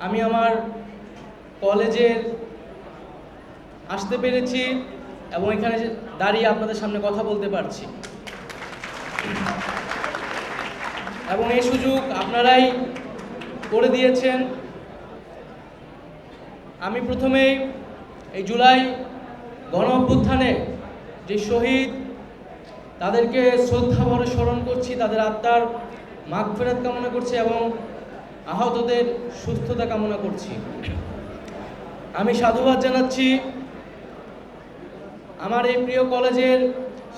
আমি আমার কলেজের আসতে পেরেছি এবং এখানে দাঁড়িয়ে আপনাদের সামনে কথা বলতে পারছি এবং এই সুযোগ আপনারাই করে দিয়েছেন। আমি প্রথমেই এই জুলাই গণ অভ্যুত্থানে যে শহীদ তাদেরকে শ্রদ্ধাভরে স্মরণ করছি, তাদের আত্মার মাগফিরাত কামনা করছি এবং আহতদের সুস্থতা কামনা করছি। আমি সাধুবাদ জানাচ্ছি আমার এই প্রিয় কলেজের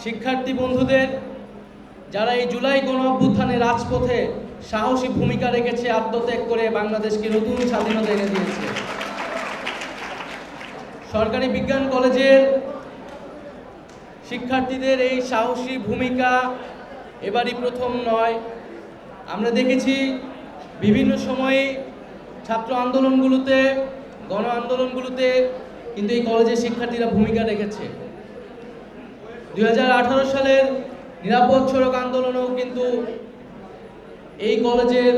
শিক্ষার্থী বন্ধুদের, যারা এই জুলাই গণ অভ্যুত্থানে রাজপথে সাহসী ভূমিকা রেখেছে, আত্মত্যাগ করে বাংলাদেশকে নতুন স্বাধীনতা এনে দিয়েছে। সরকারি বিজ্ঞান কলেজের শিক্ষার্থীদের এই সাহসী ভূমিকা এবারই প্রথম নয়। আমরা দেখেছি বিভিন্ন সময়ে ছাত্র আন্দোলনগুলোতে, গণ আন্দোলনগুলোতে কিন্তু এই কলেজের শিক্ষার্থীরা ভূমিকা রেখেছে। 2018 সালের নিরাপদ সড়ক আন্দোলনেও কিন্তু এই কলেজের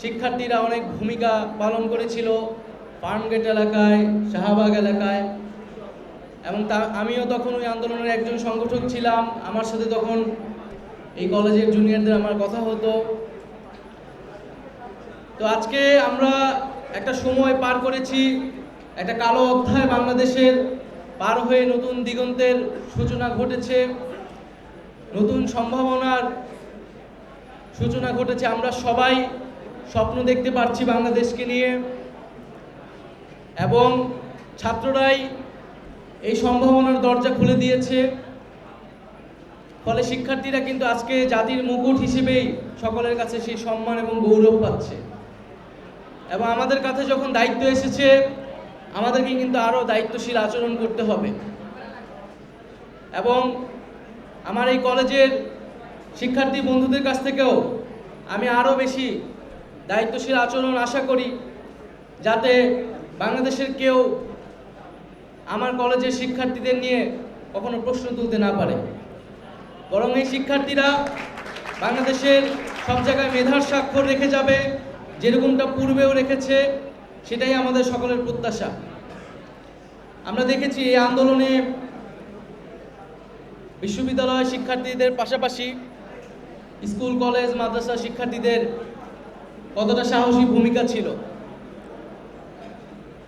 শিক্ষার্থীরা অনেক ভূমিকা পালন করেছিল, ফার্মগেট এলাকায়, শাহবাগ এলাকায়, এবং আমিও তখন ওই আন্দোলনের একজন সংগঠক ছিলাম। আমার সাথে তখন এই কলেজের জুনিয়রদের আমার কথা হতো। তো আজকে আমরা একটা সময় পার করেছি, একটা কালো অধ্যায় বাংলাদেশের পার হয়ে নতুন দিগন্তের সূচনা ঘটেছে, নতুন সম্ভাবনার সূচনা ঘটেছে। আমরা সবাই স্বপ্ন দেখতে পারছি বাংলাদেশকে নিয়ে এবং ছাত্ররাই এই সম্ভাবনার দরজা খুলে দিয়েছে। ফলে শিক্ষার্থীরা কিন্তু আজকে জাতির মুকুট হিসেবেই সকলের কাছে সেই সম্মান এবং গৌরব পাচ্ছে। এবং আমাদের কাছে যখন দায়িত্ব এসেছে, আমাদেরকে কিন্তু আরও দায়িত্বশীল আচরণ করতে হবে। এবং আমার এই কলেজের শিক্ষার্থী বন্ধুদের কাছ থেকেও আমি আরও বেশি দায়িত্বশীল আচরণ আশা করি, যাতে বাংলাদেশের কেউ আমার কলেজের শিক্ষার্থীদের নিয়ে কখনো প্রশ্ন তুলতে না পারে। বরং এই শিক্ষার্থীরা বাংলাদেশের সব জায়গায় মেধার স্বাক্ষর রেখে যাবে, যেরকমটা পূর্বেও রেখেছে, সেটাই আমাদের সকলের প্রত্যাশা। আমরা দেখেছি এই আন্দোলনে বিশ্ববিদ্যালয় শিক্ষার্থীদের পাশাপাশি স্কুল, কলেজ, মাদ্রাসা শিক্ষার্থীদের কতটা সাহসী ভূমিকা ছিল।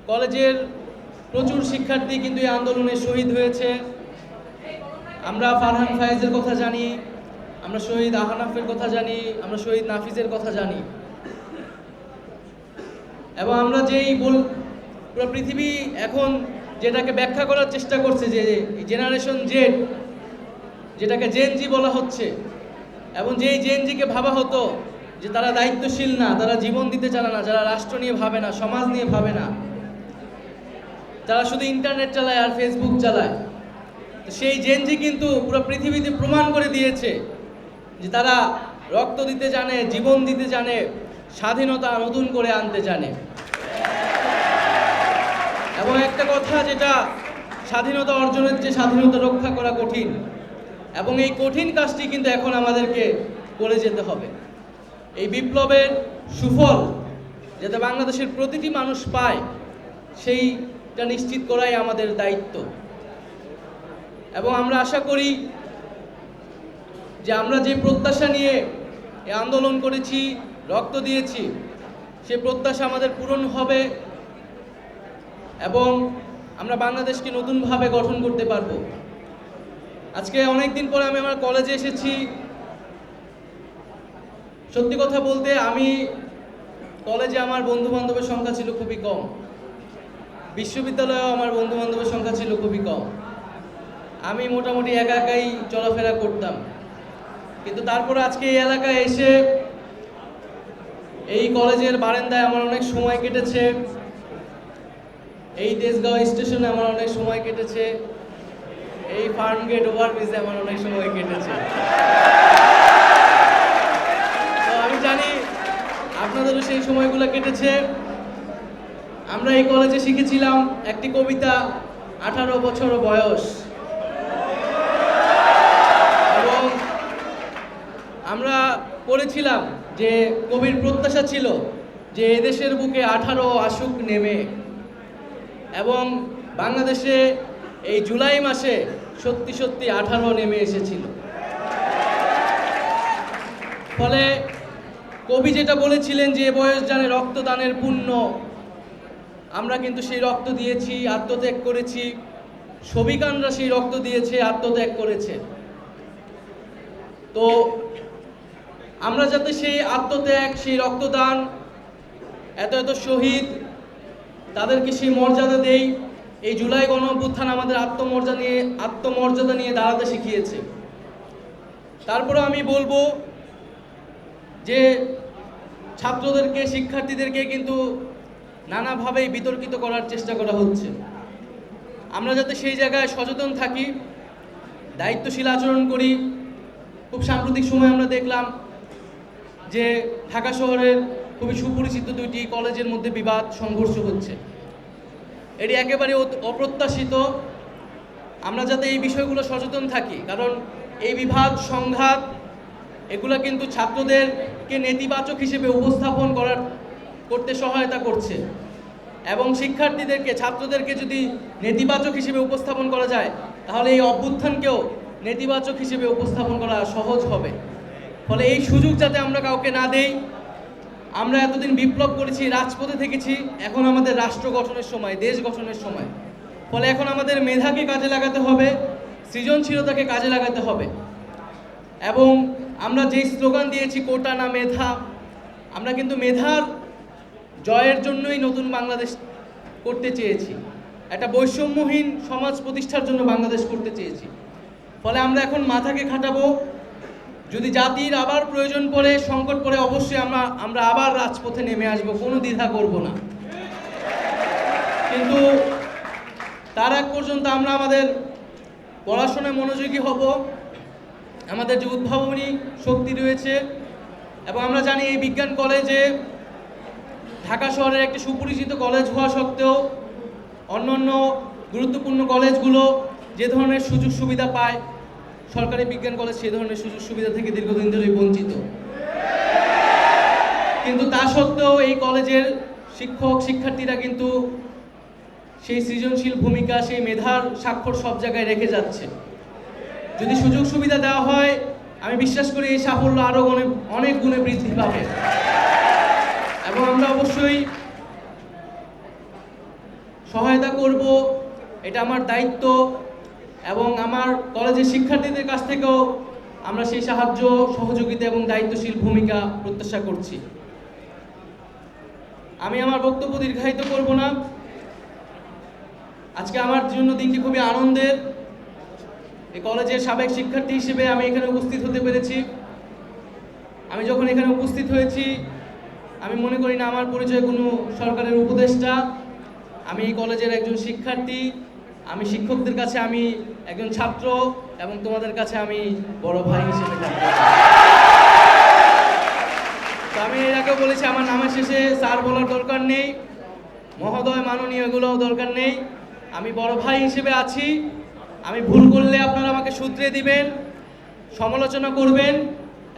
কলেজের প্রচুর শিক্ষার্থী কিন্তু এই আন্দোলনে শহীদ হয়েছে। আমরা ফারহান ফায়েজের কথা জানি, আমরা শহীদ আহনাফের কথা জানি, আমরা শহীদ নাফিজের কথা জানি। এবং আমরা যেই পুরো পৃথিবী এখন যেটাকে ব্যাখ্যা করার চেষ্টা করছে, যে জেনারেশন জেড, যেটাকে জেনজি বলা হচ্ছে, এবং যেই জেনজিকে ভাবা হতো যে তারা দায়িত্বশীল না, তারা জীবন দিতে চায় না, যারা রাষ্ট্র নিয়ে ভাবে না, সমাজ নিয়ে ভাবে না, যারা শুধু ইন্টারনেট চালায় আর ফেসবুক চালায়, তো সেই জেনজি কিন্তু পুরো পৃথিবীতে প্রমাণ করে দিয়েছে যে তারা রক্ত দিতে জানে, জীবন দিতে জানে, স্বাধীনতা নতুন করে আনতে জানে। এবং একটা কথা, যেটা স্বাধীনতা অর্জনের চেয়ে স্বাধীনতা রক্ষা করা কঠিন, এবং এই কঠিন কাজটি কিন্তু এখন আমাদেরকে করে যেতে হবে। এই বিপ্লবের সুফল যাতে বাংলাদেশের প্রতিটি মানুষ পায়, সেইটা নিশ্চিত করাই আমাদের দায়িত্ব। এবং আমরা আশা করি যে আমরা যে প্রত্যাশা নিয়ে এই আন্দোলন করেছি, রক্ত দিয়েছি, সেই প্রত্যাশা আমাদের পূরণ হবে এবং আমরা বাংলাদেশকে নতুনভাবে গঠন করতে পারব। আজকে অনেক দিন পরে আমি আমার কলেজে এসেছি। সত্যি কথা বলতে, আমি কলেজে আমার বন্ধু বান্ধবের সংখ্যা ছিল খুবই কম, বিশ্ববিদ্যালয়েও আমার বন্ধু বান্ধবের সংখ্যা ছিল খুবই কম। আমি মোটামুটি একা একাই চলাফেরা করতাম। কিন্তু তারপরে আজকে এই এলাকায় এসে এই কলেজের বারান্দায় আমার অনেক সময় কেটেছে, এই তেজগাঁও স্টেশনে আমার অনেক সময় কেটেছে, এই ফার্মগেট ওভারব্রিজে আমার অনেক সময় কেটেছে। তো আমি জানি আপনাদেরও সেই সময়গুলো কেটেছে। আমরা এই কলেজে শিখেছিলাম একটি কবিতা, 18 বছর বয়স, এবং আমরা পড়েছিলাম যে কবির প্রত্যাশা ছিল যে এদেশের বুকে 18 আসুক নেমে, এবং বাংলাদেশে এই জুলাই মাসে সত্যি সত্যি 18 নেমে এসেছিল। ফলে কবি যেটা বলেছিলেন যে বয়স জানে রক্তদানের পুণ্য, আমরা কিন্তু সেই রক্ত দিয়েছি, আত্মত্যাগ করেছি। সবিকানরা সেই রক্ত দিয়েছে, আত্মত্যাগ করেছে। তো আমরা যাতে সেই আত্মত্যাগ, সেই রক্তদান, এত এত শহীদ, তাদেরকে সেই মর্যাদা দেই। এই জুলাই গণ অভ্যুত্থান আমাদের আত্মমর্যাদা নিয়ে দাঁড়াতে শিখিয়েছে। তারপরে আমি বলবো যে ছাত্রদেরকে, শিক্ষার্থীদেরকে কিন্তু নানাভাবেই বিতর্কিত করার চেষ্টা করা হচ্ছে। আমরা যাতে সেই জায়গায় সচেতন থাকি, দায়িত্বশীল আচরণ করি। খুব সাম্প্রতিক সময় আমরা দেখলাম যে ঢাকা শহরের খুবই সুপরিচিত দুইটি কলেজের মধ্যে বিবাদ, সংঘর্ষ হচ্ছে। এটি একেবারে অপ্রত্যাশিত। আমরা যাতে এই বিষয়গুলো সচেতন থাকি, কারণ এই বিভাদ, সংঘাত এগুলো কিন্তু ছাত্রদেরকে নেতিবাচক হিসেবে উপস্থাপন করতে সহায়তা করছে, এবং শিক্ষার্থীদেরকে, ছাত্রদেরকে যদি নেতিবাচক হিসেবে উপস্থাপন করা যায়, তাহলে এই অভ্যুত্থানকেও নেতিবাচক হিসেবে উপস্থাপন করা সহজ হবে। ফলে এই সুযোগ যাতে আমরা কাউকে না দেই। আমরা এতদিন বিপ্লব করেছি, রাজপথে থেকেছি, এখন আমাদের রাষ্ট্র গঠনের সময়, দেশ গঠনের সময়। ফলে এখন আমাদের মেধাকে কাজে লাগাতে হবে, সৃজনশীলতাকে কাজে লাগাতে হবে। এবং আমরা যেই স্লোগান দিয়েছি, কোটা না মেধা, আমরা কিন্তু মেধার জয়ের জন্যই নতুন বাংলাদেশ করতে চেয়েছি, একটা বৈষম্যহীন সমাজ প্রতিষ্ঠার জন্য বাংলাদেশ করতে চেয়েছি। ফলে আমরা এখন মাথাকে খাটাবো। যদি জাতির আবার প্রয়োজন পড়ে, সংকট পড়ে, অবশ্যই আমরা আবার রাজপথে নেমে আসবো, কোনো দ্বিধা করব না। কিন্তু তার আগ পর্যন্ত আমরা আমাদের পড়াশোনায় মনোযোগী হব, আমাদের যে উদ্ভাবনী শক্তি রয়েছে। এবং আমরা জানি এই বিজ্ঞান কলেজে, ঢাকা শহরের একটি সুপরিচিত কলেজ হওয়া সত্ত্বেও অন্যান্য গুরুত্বপূর্ণ কলেজগুলো যে ধরনের সুযোগ সুবিধা পায়, সরকারি বিজ্ঞান কলেজ সেই ধরনের সুযোগ সুবিধা থেকে দীর্ঘদিন ধরেই বঞ্চিত। কিন্তু তা সত্ত্বেও এই কলেজের শিক্ষক, শিক্ষার্থীরা কিন্তু সেই সৃজনশীল ভূমিকা, সেই মেধার স্বাক্ষর সব জায়গায় রেখে যাচ্ছে। যদি সুযোগ সুবিধা দেওয়া হয়, আমি বিশ্বাস করি এই সাফল্য আরও অনেক গুণে বৃদ্ধি পাবে। এবং আমরা অবশ্যই সহায়তা করব, এটা আমার দায়িত্ব। এবং আমার কলেজের শিক্ষার্থীদের কাছ থেকেও আমরা সেই সাহায্য, সহযোগিতা এবং দায়িত্বশীল ভূমিকা প্রত্যাশা করছি। আমি আমার বক্তব্য দীর্ঘায়িত করব না। আজকে আমার জন্য দিনটি খুবই আনন্দের। এই কলেজের সাবেক শিক্ষার্থী হিসেবে আমি এখানে উপস্থিত হতে পেরেছি। আমি যখন এখানে উপস্থিত হয়েছি, আমি মনে করি না আমার পরিচয় কোনো সরকারের উপদেষ্টা। আমি এই কলেজের একজন শিক্ষার্থী। আমি শিক্ষকদের কাছে আমি একজন ছাত্র, এবং তোমাদের কাছে আমি বড় ভাই হিসেবে থাকব। তো আমি এর আগেও বলেছি, আমার নামের শেষে স্যার বলার দরকার নেই, মহোদয়, মাননীয় এগুলোও দরকার নেই। আমি বড় ভাই হিসেবে আছি। আমি ভুল করলে আপনারা আমাকে শুধরে দিবেন, সমালোচনা করবেন,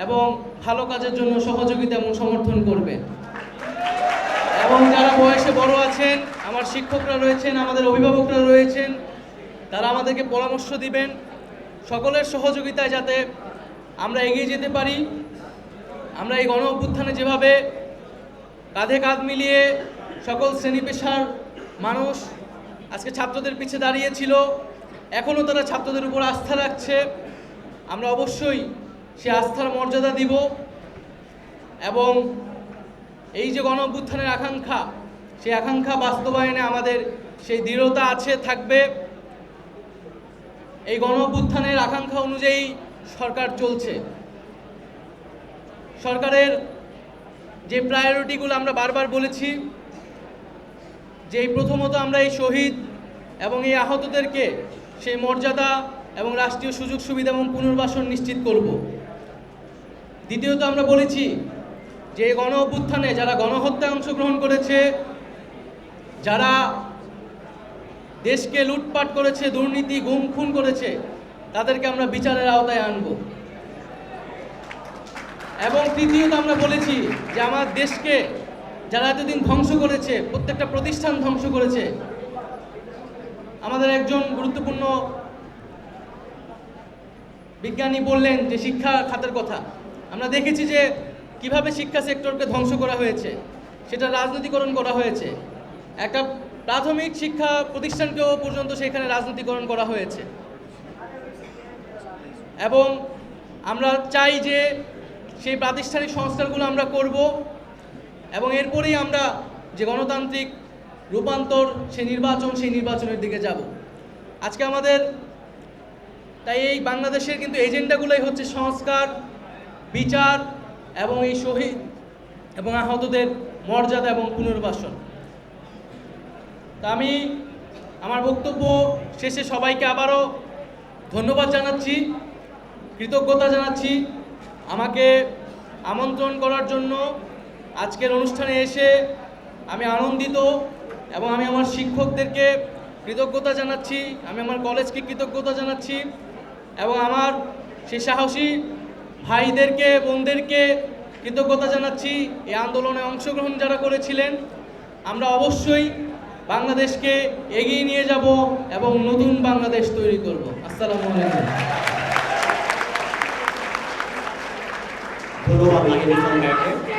এবং ভালো কাজের জন্য সহযোগিতা এবং সমর্থন করবেন। এবং যারা বয়সে বড় আছেন, আমার শিক্ষকরা রয়েছেন, আমাদের অভিভাবকরা রয়েছেন, তারা আমাদেরকে পরামর্শ দিবেন। সকলের সহযোগিতায় যাতে আমরা এগিয়ে যেতে পারি। আমরা এই গণ অভ্যুত্থানে যেভাবে কাঁধে কাঁধ মিলিয়ে সকল শ্রেণী পেশার মানুষ আজকে ছাত্রদের পিছে দাঁড়িয়েছিল, এখনও তারা ছাত্রদের উপর আস্থা রাখছে, আমরা অবশ্যই সে আস্থার মর্যাদা দিব। এবং এই যে গণ অভ্যুত্থানের আকাঙ্ক্ষা, সেই আকাঙ্ক্ষা বাস্তবায়নে আমাদের সেই দৃঢ়তা আছে, থাকবে। এই গণ অভ্যুত্থানের আকাঙ্ক্ষা অনুযায়ী সরকার চলছে। সরকারের যে প্রায়োরিটিগুলো আমরা বারবার বলেছি, যে প্রথমত আমরা এই শহীদ এবং এই আহতদেরকে সেই মর্যাদা এবং রাষ্ট্রীয় সুযোগ সুবিধা এবং পুনর্বাসন নিশ্চিত করব। দ্বিতীয়ত আমরা বলেছি যে গণ অভ্যুত্থানে যারা গণহত্যায় অংশগ্রহণ করেছে, যারা দেশকে লুটপাট করেছে, দুর্নীতি, গুম খুন করেছে, তাদেরকে আমরা বিচারের আওতায় আনব। এবং তৃতীয়ত আমরা বলেছি যে আমার দেশকে যারা এতদিন ধ্বংস করেছে, প্রত্যেকটা প্রতিষ্ঠান ধ্বংস করেছে। আমাদের একজন গুরুত্বপূর্ণ বিজ্ঞানী বললেন যে শিক্ষা খাতের কথা। আমরা দেখেছি যে কিভাবে শিক্ষা সেক্টরকে ধ্বংস করা হয়েছে, সেটা রাজনীতিকরণ করা হয়েছে। একটা প্রাথমিক শিক্ষা প্রতিষ্ঠানকেও পর্যন্ত সেখানে রাজনীতিকরণ করা হয়েছে। এবং আমরা চাই যে সেই প্রাতিষ্ঠানিক সংস্কারগুলো আমরা করব এবং এরপরেই আমরা যে গণতান্ত্রিক রূপান্তর, সেই নির্বাচনের দিকে যাব। আজকে আমাদের তাই এই বাংলাদেশের কিন্তু এজেন্ডাগুলোই হচ্ছে সংস্কার, বিচার এবং এই শহীদ এবং আহতদের মর্যাদা এবং পুনর্বাসন। তা আমি আমার বক্তব্য শেষে সবাইকে আবারও ধন্যবাদ জানাচ্ছি, কৃতজ্ঞতা জানাচ্ছি আমাকে আমন্ত্রণ করার জন্য। আজকের অনুষ্ঠানে এসে আমি আনন্দিত এবং আমি আমার শিক্ষকদেরকে কৃতজ্ঞতা জানাচ্ছি, আমি আমার কলেজকে কৃতজ্ঞতা জানাচ্ছি এবং আমার সেই সাহসী ভাইদেরকে, বোনদেরকে কৃতজ্ঞতা জানাচ্ছি এই আন্দোলনে অংশগ্রহণ যারা করেছিলেন। আমরা অবশ্যই বাংলাদেশকে এগিয়ে নিয়ে যাব এবং নতুন বাংলাদেশ তৈরি করব। আসসালামু আলাইকুম। ধন্যবাদ।